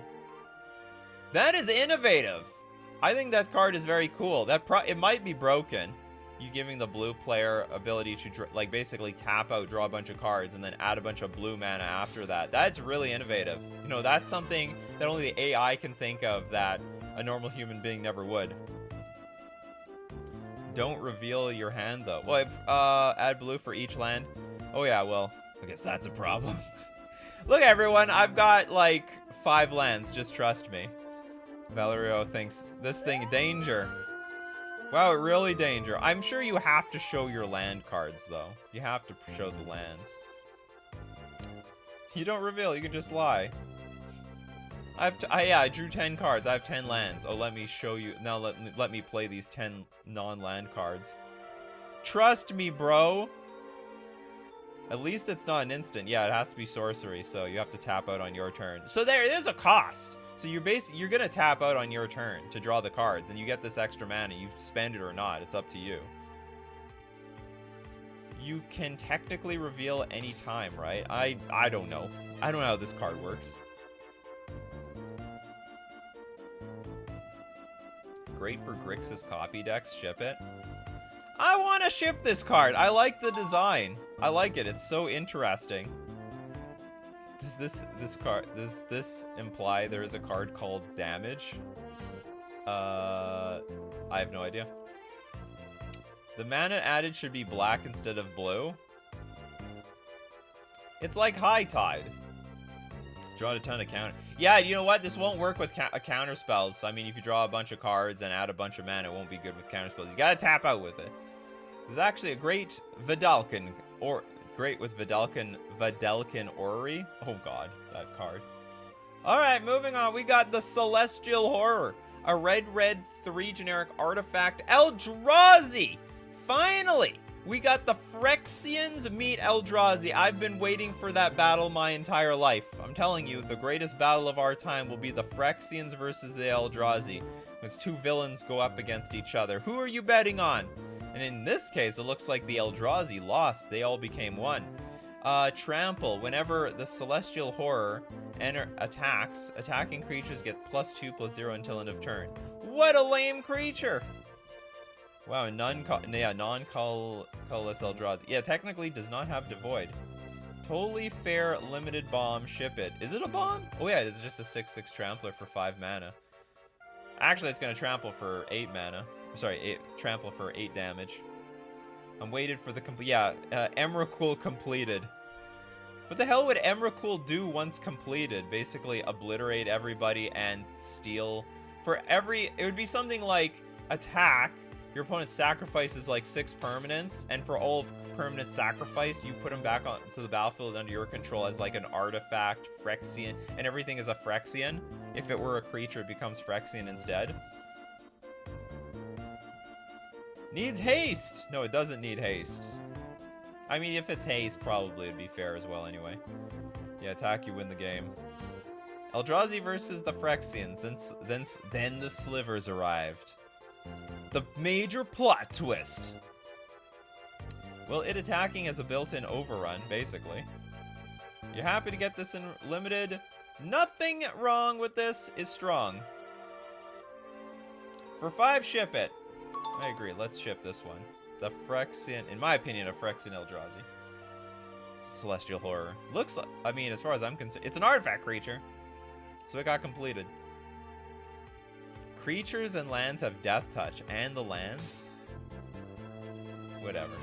That is innovative. I think that card is very cool. It might be broken. You giving the blue player ability to like basically tap out, draw a bunch of cards, and then add a bunch of blue mana after that. That's really innovative. You know, that's something that only the AI can think of that a normal human being never would. Don't reveal your hand though. Well, add blue for each land. Oh yeah, well, I guess that's a problem. Look everyone, I've got like 5 lands, just trust me. Valerio thinks this thing danger. Wow, really danger. I'm sure you have to show your land cards though. You have to show the lands. You don't reveal, you can just lie. Yeah, I drew 10 cards. I have 10 lands. Oh, let me show you. Now let me play these 10 non-land cards. Trust me, bro. At least it's not an instant. Yeah, it has to be sorcery, so you have to tap out on your turn. So there is a cost. So you're gonna tap out on your turn to draw the cards, and you get this extra mana. You spend it or not. It's up to you. You can technically reveal any time, right? I don't know. I don't know how this card works. Great for Grixis copy decks. Ship it. I want to ship this card. I like the design. I like it. It's so interesting. Does this imply there is a card called Damage? I have no idea. The mana added should be black instead of blue. It's like High Tide. Draw a ton of counter. Yeah, you know what? This won't work with counter spells. I mean, if you draw a bunch of cards and add a bunch of mana, it won't be good with counter spells. You gotta tap out with it. This is actually a great Vidalcan, or great with Vidalcan Orrery. Oh god, that card. Alright, moving on. We got the Celestial Horror. A red 3 generic artifact. Eldrazi! Finally! We got the Phyrexians meet Eldrazi. I've been waiting for that battle my entire life. I'm telling you, the greatest battle of our time will be the Phyrexians versus the Eldrazi. As 2 villains go up against each other. Who are you betting on? And in this case, it looks like the Eldrazi lost. They all became one. Trample. Whenever the Celestial Horror attacks, attacking creatures get +2/+0 until end of turn. What a lame creature! Wow, non-colorless Eldrazi. Yeah, technically does not have Devoid. Totally fair, limited bomb, ship it. Is it a bomb? Oh yeah, it's just a 6/6 trampler for 5 mana. Actually, it's gonna trample for 8 mana. Sorry, trample for 8 damage. I'm waiting for the Emrakul completed. What the hell would Emrakul do once completed? Basically obliterate everybody and steal for every... It would be something like attack. Your opponent sacrifices like 6 permanents, and for all permanents sacrificed, you put them back onto the battlefield under your control as like an artifact, Phyrexian, and everything is a Phyrexian. If it were a creature, it becomes Phyrexian instead. Needs haste! No, it doesn't need haste. I mean, if it's haste, probably it'd be fair as well anyway. Yeah, attack, you win the game. Eldrazi versus the Phyrexians, then the Slivers arrived. The major plot twist. Well, it attacking as a built-in overrun, basically. You're happy to get this in limited? Nothing wrong with this is strong. For 5, ship it. I agree, let's ship this one. The Phyrexian, in my opinion, a Phyrexian Eldrazi. Celestial Horror. Looks like, I mean, as far as I'm concerned, it's an artifact creature. So it got completed. Creatures and lands have Death Touch, and the lands? Whatever.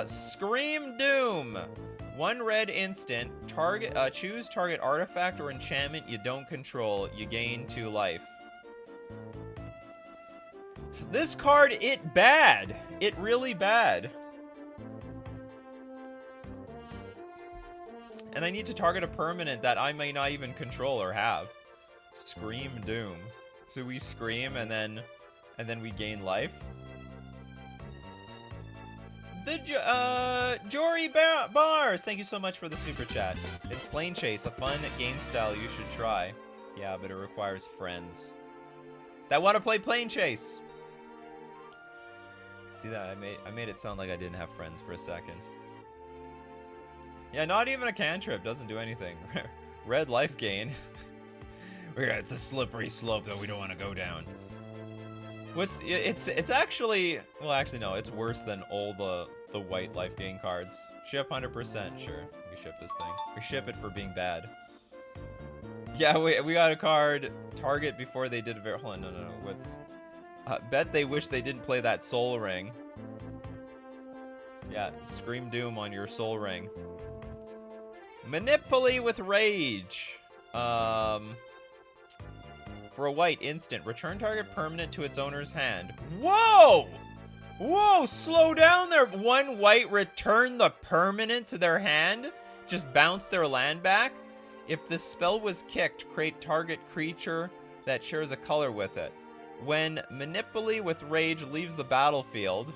Scream Doom. 1 red instant. Choose target artifact or enchantment you don't control. You gain 2 life. This card, it bad. It really bad. And I need to target a permanent that I may not even control or have. Scream Doom. So we scream and then we gain life. The Jory Bars, thank you so much for the super chat. It's Plane Chase, a fun game style you should try. Yeah, but it requires friends that want to play Plane Chase. See that? I made it sound like I didn't have friends for a second. Yeah, not even a cantrip doesn't do anything. Red life gain. It's a slippery slope that we don't want to go down. It's actually, well, actually no, it's worse than all the white life gain cards. Ship 100%, sure. We ship this thing. We ship it for being bad. Yeah, we got a card target before they did a very, hold on, no. What's bet they wish they didn't play that Soul Ring. Yeah, Scream Doom on your Soul Ring. Manipulate with Rage. For a white instant, return target permanent to its owner's hand. Whoa! Whoa, slow down there. 1 white, return the permanent to their hand. Just bounce their land back. If the spell was kicked, create target creature that shares a color with it. When Manipulate with Rage leaves the battlefield,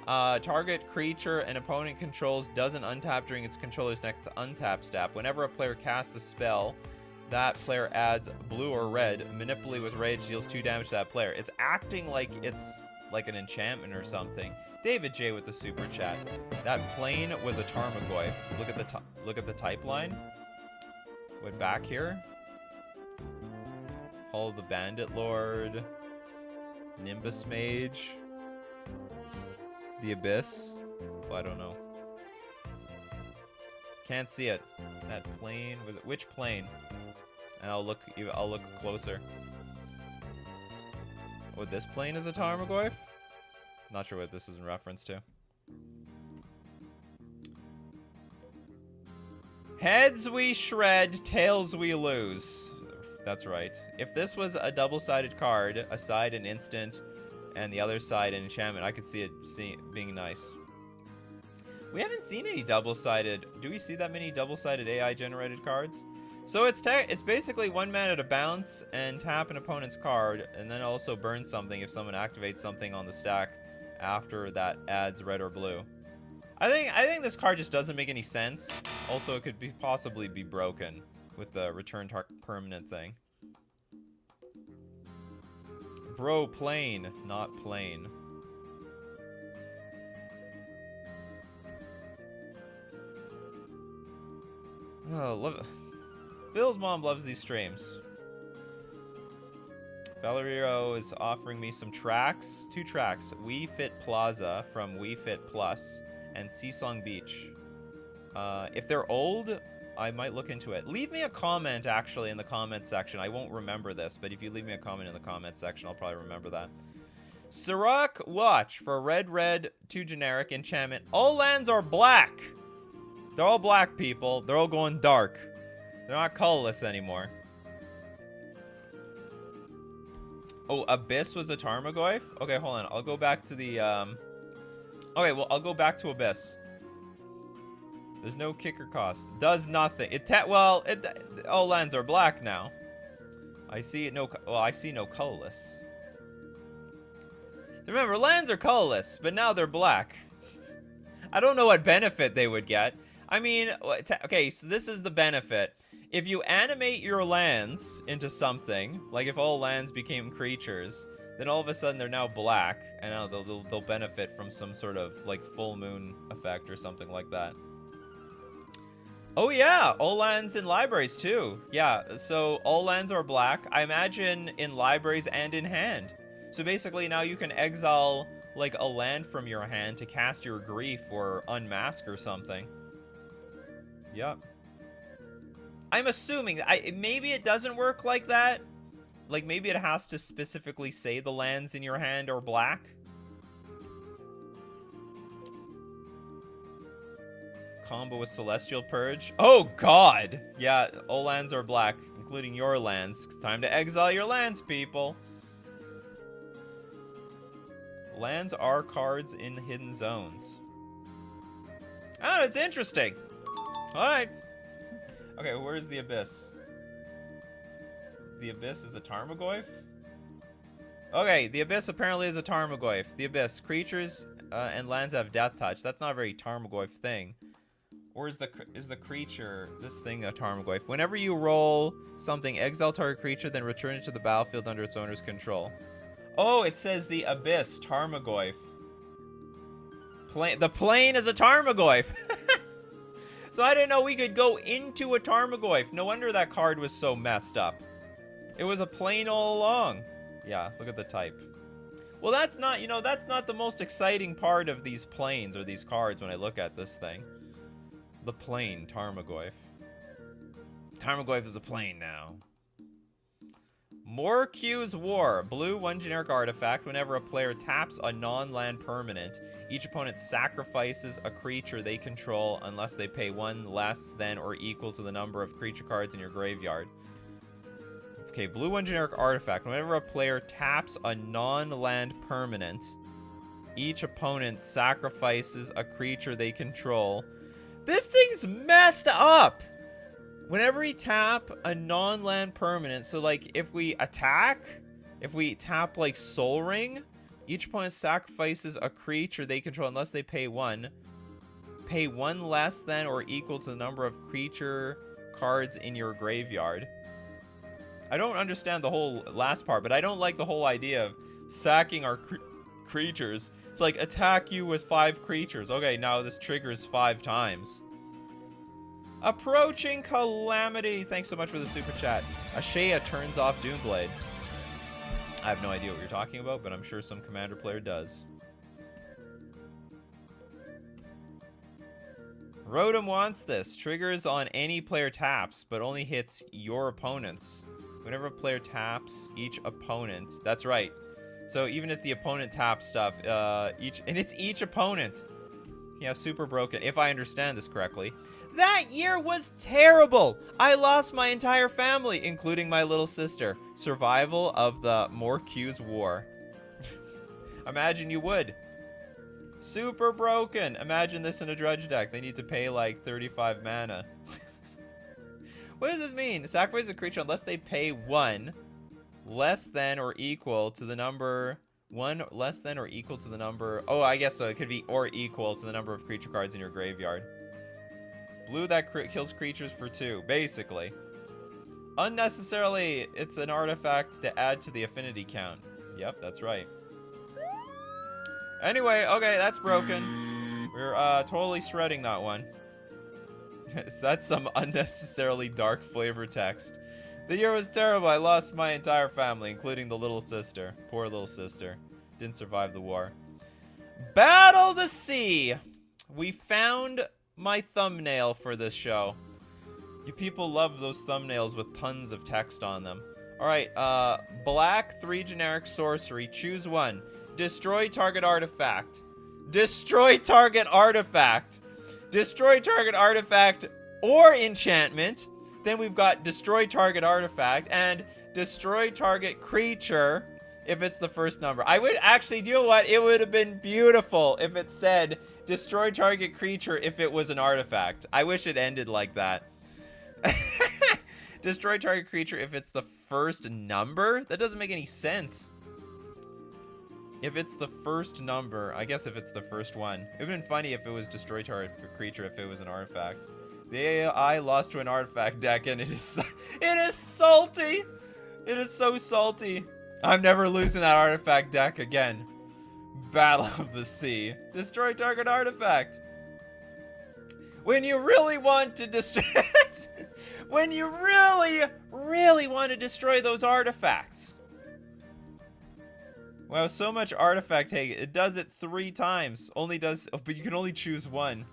target creature an opponent controls doesn't untap during its controller's next untap step. Whenever a player casts a spell, that player adds blue or red. Manipulate with Rage deals 2 damage to that player. It's acting like it's like an enchantment or something. David J with the super chat. That plane was a Tarmogoyf. Look at the type line. What back here? Hall of the Bandit Lord. Nimbus Mage. The Abyss. Well, I don't know. Can't see it. That plane was it? Which plane? And I'll look closer. Oh, this plane is a Tarmogoyf? Not sure what this is in reference to. Heads we shred, tails we lose. That's right. If this was a double-sided card, a side an instant, and the other side an enchantment, I could see it being nice. We haven't seen any double-sided. Do we see that many double-sided AI-generated cards? So it's basically 1 mana to bounce and tap an opponent's card, and then also burn something if someone activates something on the stack after that adds red or blue. I think this card just doesn't make any sense. Also, it could possibly be broken with the return permanent thing. Bro, plane, not plane. Oh, love it. Bill's mom loves these streams. Valerio is offering me some tracks. 2 tracks. We Fit Plaza from We Fit Plus and Seasong Beach. If they're old, I might look into it. Leave me a comment, actually, in the comment section. I won't remember this, but if you leave me a comment in the comment section, I'll probably remember that. Surrak Watch for red, 2 generic enchantment. All lands are black. They're all black, people. They're all going dark. They're not colorless anymore. Oh, Abyss was a Tarmogoyf? Okay, hold on. I'll go back to the, Okay, well, I'll go back to Abyss. There's no kicker cost. Does nothing. All lands are black now. I see I see no colorless. Remember, lands are colorless, but now they're black. I don't know what benefit they would get. I mean, okay, so this is the benefit. If you animate your lands into something, like if all lands became creatures, then all of a sudden they're now black, and now they'll benefit from some sort of like full moon effect or something like that. Oh yeah, all lands in libraries too. Yeah, so all lands are black. I imagine in libraries and in hand. So basically now you can exile like a land from your hand to cast your Grief or Unmask or something. Yep. I'm assuming, maybe it doesn't work like that. Like, maybe it has to specifically say the lands in your hand are black. Combo with Celestial Purge. Oh, God! Yeah, all lands are black, including your lands. It's time to exile your lands, people. Lands are cards in hidden zones. Oh, it's interesting. Alright. Okay, where's the Abyss? The Abyss is a Tarmogoyf? Okay, the Abyss apparently is a Tarmogoyf. The Abyss. Creatures and lands have Death Touch. That's not a very Tarmogoyf thing. Or is the creature, this thing, a Tarmogoyf? Whenever you roll something, exile target creature, then return it to the battlefield under its owner's control. Oh, it says the Abyss, Tarmogoyf. The plane is a Tarmogoyf. So I didn't know we could go into a Tarmogoyf. No wonder that card was so messed up. It was a plane all along. Yeah, look at the type. Well, that's not, that's not the most exciting part of these planes or these cards when I look at this thing. The plane, Tarmogoyf. Tarmogoyf is a plane now. Morcues War. Blue, 1 generic artifact. Whenever a player taps a non-land permanent, each opponent sacrifices a creature they control unless they pay 1 less than or equal to the number of creature cards in your graveyard. Okay, blue, 1 generic artifact. Whenever a player taps a non-land permanent, each opponent sacrifices a creature they control. This thing's messed up! Whenever we tap a non-land permanent, so like if we attack, if we tap like Soul Ring, each opponent sacrifices a creature they control unless they pay 1. Pay 1 less than or equal to the number of creature cards in your graveyard. I don't understand the whole last part, but I don't like the whole idea of sacking our creatures. It's like attack you with 5 creatures. Okay, now this triggers 5 times. Approaching Calamity. Thanks so much for the super chat. Ashea turns off Doomblade. I have no idea what you're talking about, but I'm sure some Commander player does. Rotom wants this. Triggers on any player taps, but only hits your opponents. Whenever a player taps each opponent. That's right. So even if the opponent taps stuff, it's each opponent. Yeah, super broken, if I understand this correctly. That year was terrible. I lost my entire family, including my little sister. Survival of the Morcues War. Imagine you would. Super broken. Imagine this in a dredge deck. They need to pay like 35 mana. What does this mean? Sacrifice a creature unless they pay 1 less than or equal to the number... 1 less than or equal to the number... Oh, I guess so. It could be or equal to the number of creature cards in your graveyard. Blue that kills creatures for 2, basically. Unnecessarily, it's an artifact to add to the affinity count. Yep, that's right. Anyway, okay, that's broken. We're totally shredding that one. That's some unnecessarily dark flavor text. The year was terrible. I lost my entire family, including the little sister. Poor little sister. Didn't survive the war. Battle the Sea! We found my thumbnail for this show. You people love those thumbnails with tons of text on them. Alright, black, 3 generic sorcery. Choose one. Destroy target artifact. Destroy target artifact. Destroy target artifact or enchantment. Then we've got destroy target artifact and destroy target creature if it's the first number. I would actually, do you know what? It would have been beautiful if it said destroy target creature if it was an artifact. I wish it ended like that. Destroy target creature if it's the first number? That doesn't make any sense. If it's the first number, I guess if it's the first one. It would have been funny if it was destroy target creature if it was an artifact. The AI lost to an artifact deck and it is salty. It is so salty. I'm never losing that artifact deck again. Battle of the Sea. Destroy target artifact. When you really want to destroy when you really want to destroy those artifacts. Wow, so much artifact hate. It does it 3 times. But you can only choose one.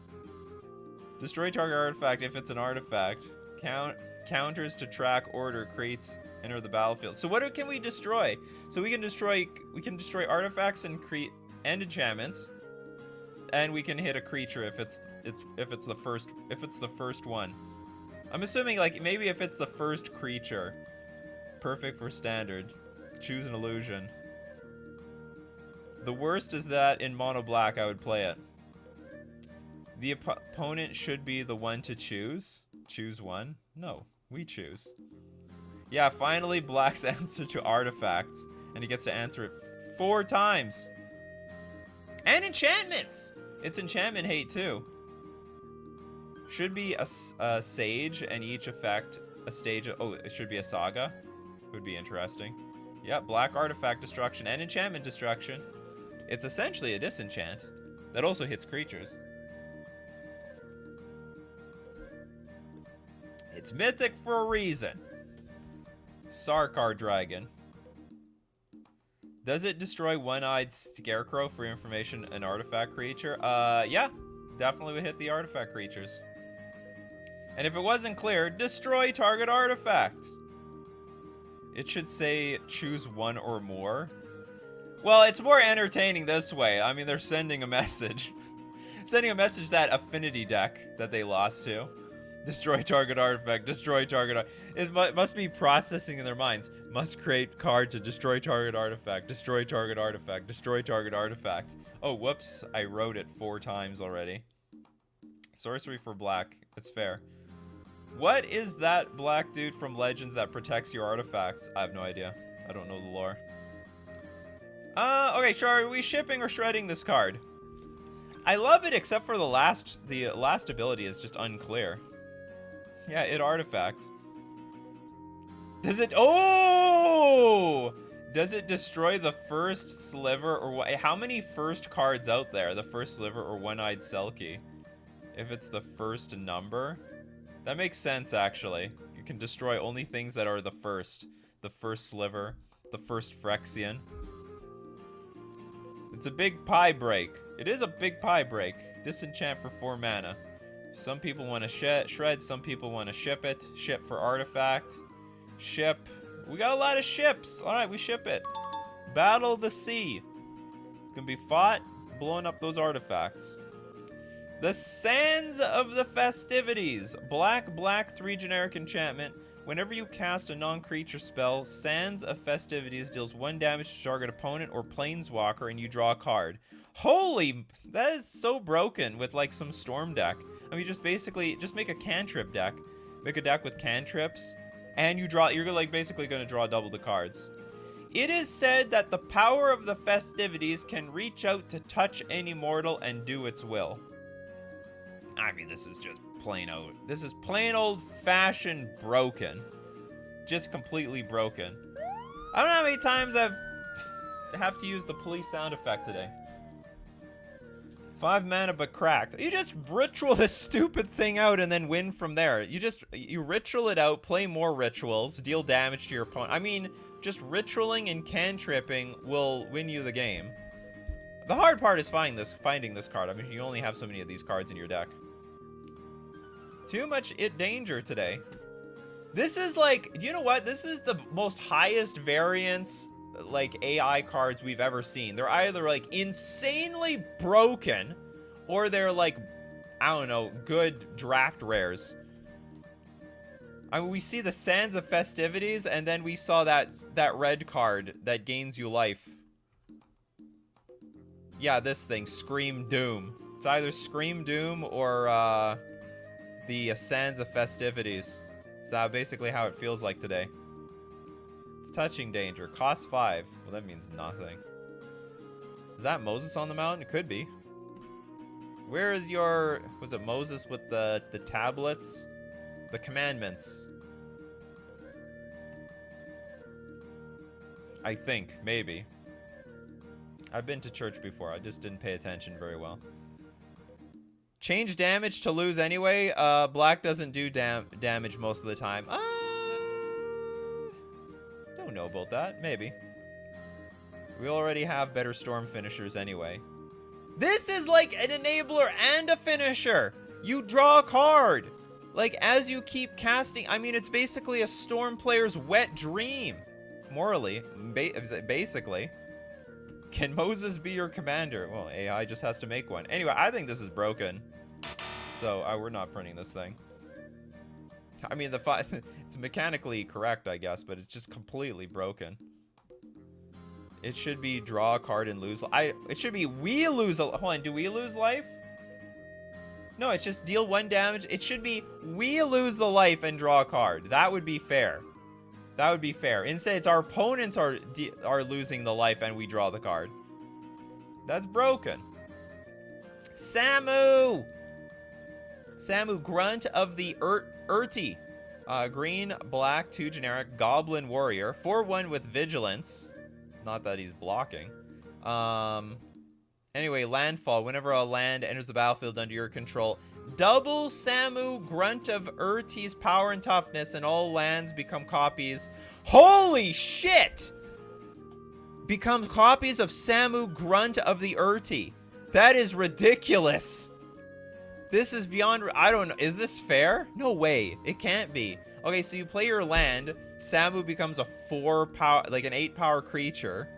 Destroy target artifact if it's an artifact. Counters to track order creates enter the battlefield. So what can we destroy? So we can destroy artifacts and enchantments, and we can hit a creature if it's the first one. I'm assuming like maybe if it's the first creature. Perfect for standard. Choose an illusion. The worst is that in mono black I would play it. The opponent should be the one to choose. Choose one? No, we choose. Yeah, finally black's answer to artifacts. And he gets to answer it 4 times. And enchantments! It's enchantment hate too. Should be a sage and each effect a stage. Oh, it should be a saga. Would be interesting. Yeah, black artifact destruction and enchantment destruction. It's essentially a disenchant that also hits creatures. It's mythic for a reason. Sarkar Dragon. Does it destroy one-eyed scarecrow for information an artifact creature? Yeah. Definitely would hit the artifact creatures. And if it wasn't clear, destroy target artifact. It should say choose one or more. Well, it's more entertaining this way. I mean, they're sending a message. Sending a message that affinity deck that they lost to. Destroy target artifact, destroy target it must be processing in their minds. Must create card to destroy target artifact, destroy target artifact, destroy target artifact. Oh, whoops. I wrote it 4 times already. Sorcery for black. It's fair. What is that black dude from Legends that protects your artifacts? I have no idea. I don't know the lore. Okay, sure. Are we shipping or shredding this card? I love it except for the last ability is just unclear. Yeah, it artifact. Does it... Oh! Does it destroy the first sliver or what? How many first cards out there? The first sliver or one-eyed Selkie? If it's the first number? That makes sense, actually. You can destroy only things that are the first. The first sliver. The first Phyrexian. It's a big pie break. It is a big pie break. Disenchant for 4 mana. Some people want to shred, some people want to ship it. Ship for artifact. Ship. We got a lot of ships. Alright, we ship it. Battle the Sea. Can be fought, blowing up those artifacts. The Sands of the Festivities. Black, 3 generic enchantment. Whenever you cast a non-creature spell, Sands of Festivities deals 1 damage to target opponent or planeswalker and you draw a card. Holy, that is so broken with like some storm deck. I mean, just make a cantrip deck. Make a deck with cantrips and you're like basically going to draw double the cards. It is said that the power of the Festivities can reach out to touch any mortal and do its will. I mean, this is just plain old fashioned broken. Just completely broken. I don't know how many times have to use the police sound effect today. 5 mana but cracked. You just ritual this stupid thing out and then win from there. You ritual it out, play more rituals, deal damage to your opponent. I mean, just ritualing and cantripping will win you the game. The hard part is finding this card. I mean, you only have so many of these cards in your deck. Too much danger today. This is like, you know what? This is the most highest variance like AI cards we've ever seen. They're either like insanely broken or they're like, I don't know, good draft rares. I mean, we see the Sands of Festivities, and then we saw that red card that gains you life. Yeah, this thing, Scream Doom. It's either Scream Doom or the Sands of Festivities. It's basically how it feels like today. It's touching danger. Cost 5. Well, that means nothing. Is that Moses on the mountain? It could be. Where is your... Was it Moses with the tablets? The commandments. I think. Maybe. I've been to church before. I just didn't pay attention very well. Change damage to lose anyway. Black doesn't do damage most of the time. Don't know about that. Maybe. We already have better storm finishers anyway. This is like an enabler and a finisher. You draw a card. Like, as you keep casting, I mean, it's basically a storm player's wet dream. Morally, basically. Can Moses be your commander? Well, AI just has to make one. Anyway, I think this is broken. So, we're not printing this thing. I mean, it's mechanically correct, I guess, but it's just completely broken. It should be draw a card and lose. It should be we lose. Hold on, do we lose life? No, it's just deal 1 damage. It should be we lose the life and draw a card. That would be fair. That would be fair. Instead, it's our opponents are losing the life and we draw the card. That's broken. Samu! Samu, Grunt of the Urti. Green, black, 2 generic, Goblin Warrior. 4/1 with Vigilance. Not that he's blocking. Anyway, landfall. Whenever a land enters the battlefield under your control, double Samu, Grunt of Urti's power and toughness, and all lands become copies. Holy shit! Become copies of Samu, Grunt of the Urti. That is ridiculous. This is beyond... I don't know. Is this fair? No way. It can't be. Okay, so you play your land. Samu becomes a 4 power... Like an 8 power creature.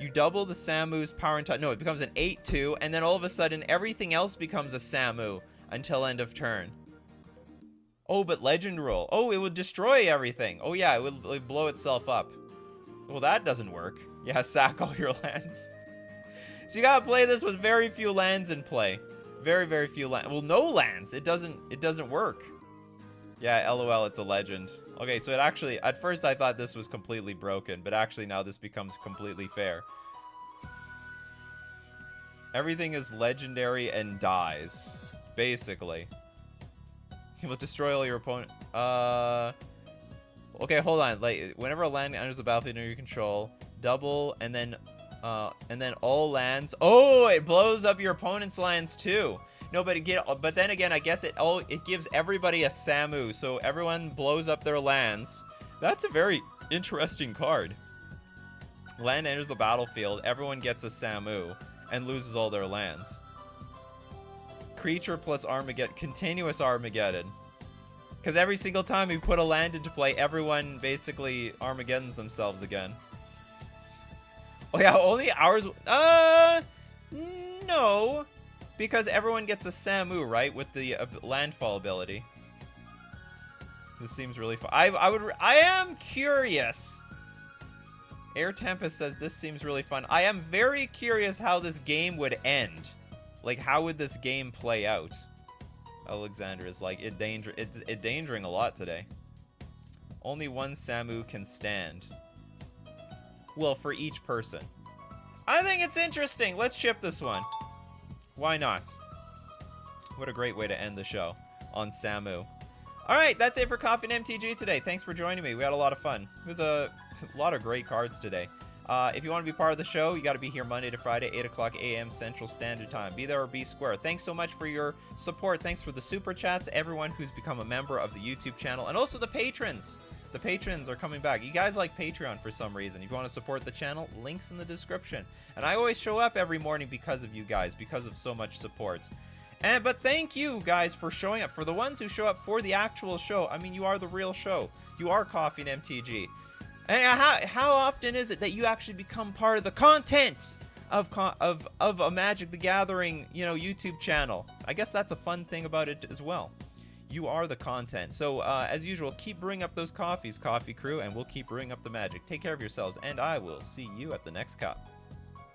You double the Samu's power and... No, it becomes an 8/2. And then all of a sudden, everything else becomes a Samu until end of turn. Oh, but legend rule. Oh, it would destroy everything. Oh, yeah, it would blow itself up. Well, that doesn't work. Yeah, sack all your lands. So you gotta play this with very few lands in play. Very, very few lands. Well, no lands. It doesn't work. Yeah, LOL, it's a legend. Okay, so it actually, at first I thought this was completely broken, but actually now this becomes completely fair. Everything is legendary and dies, basically. You will destroy all your opponent. Okay, hold on. Like, whenever a land enters the battlefield under your control, double, and then all lands. Oh, it blows up your opponent's lands too. No, but then again, I guess it gives everybody a Samu, so everyone blows up their lands. That's a very interesting card. Land enters the battlefield, everyone gets a Samu and loses all their lands. Creature plus Armageddon, continuous Armageddon. Because every single time we put a land into play, everyone basically Armageddons themselves again. Oh yeah, only ours. No. Because everyone gets a Samu, right? With the landfall ability. This seems really fun. I am curious. Air Tempest says this seems really fun. I am very curious how this game would end. Like, how would this game play out? Alexander is like, it's endangering a lot today. Only 1 Samu can stand. Well, for each person. I think it's interesting. Let's ship this one. Why not? What a great way to end the show on Samu. All right, that's it for Coffee and MTG today. Thanks for joining me. We had a lot of fun. It was a lot of great cards today. If you want to be part of the show, you got to be here Monday to Friday, 8 o'clock a.m. Central Standard Time. Be there or be square. Thanks so much for your support. Thanks for the super chats, everyone who's become a member of the YouTube channel, and also the patrons. The patrons are coming back. You guys like Patreon for some reason. If you want to support the channel, links in the description. And I always show up every morning because of you guys, because of so much support. But thank you guys for showing up. For the ones who show up for the actual show, I mean, you are the real show. You are Coffee and MTG. And how often is it that you actually become part of the content of a Magic the Gathering, you know, YouTube channel? I guess that's a fun thing about it as well. You are the content. So, as usual, keep bringing up those coffees, Coffee Crew, and we'll keep bringing up the magic. Take care of yourselves, and I will see you at the next cup.